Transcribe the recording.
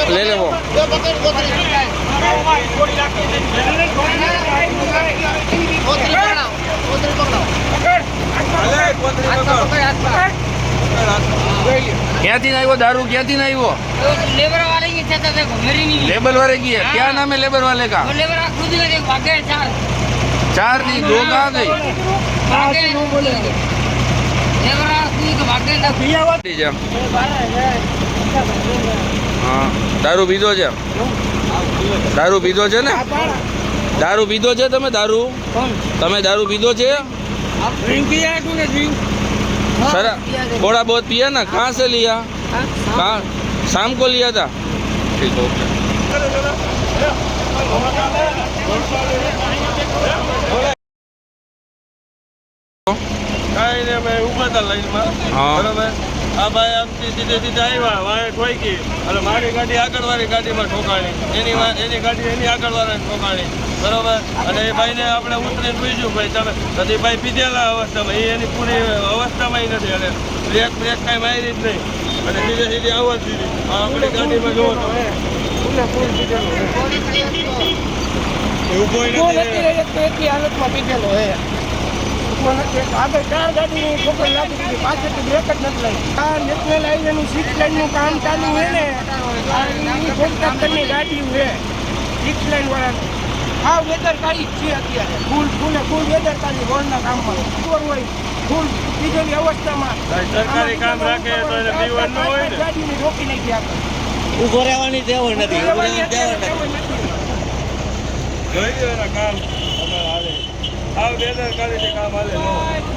ले ले वो ક્યાંથી આવ્યો दारू ક્યાંથી આવ્યો लेबर वाले की छत पे मेरी नहीं लेबर वाले की है क्या नाम है लेबर वाले का लेबर खुद लगे भागे चार नहीं दो कहाँ गई भागे लेबर खुद भागे ना हाँ दारू पीधो છે દારૂ પીધો છે ને દારૂ પીધો છે તમે દારૂ પીધો છે सर थोड़ा बहुत पिया ना कहाँ से लिया कहाँ शाम को लिया था ठीक ओके આ ભાઈ આમથી સીધે સીધે આવ્યા વાંહે ઠોકી એટલે મારી ગાડી આગળવાળી ગાડીમાં ઠોકાણી એની ગાડી એની આગળવાળાને ઠોકાણી બરોબર અને એ ભાઈને આપણે ઉતરીને પૂછ્યું ભાઈ તમે કદી ભાઈ પીધેલા અવસ્થામાં એની પૂરી અવસ્થામાં નથી અને બ્રેક કાંઈ મારી જ નહીં અને સીધે સીધી આવવા જ દીધી આપણી ગાડીમાં જોવો તો ઉભો નથી હાલતમાં પીધેલો હે આગળ 4 ગાડીની ઠોકર લાગી દીધી પાછળથી બ્રેક જ નથી લાગી આ નેશનલ હાઈવેનું 6 લાઈનનું કામ ચાલુ હોય ને આ કોન્ટ્રાક્ટરની ગાડી હોય 6 લાઈન વાળા આ બેદરકારી છે અત્યારે ફૂલ બેદરકારી રોડના કામમાં હોય ફૂલ પીધેલી અવસ્થામાં સરકારી કામ રાખે તો એને પીવાનું હોય ને ગાડીને રોકી નાખી આપણે ઉભો રહેવાની ટેવ નથી જોઈ લો એના કામ હાલે આ બેદરકારીથી કામ હાલે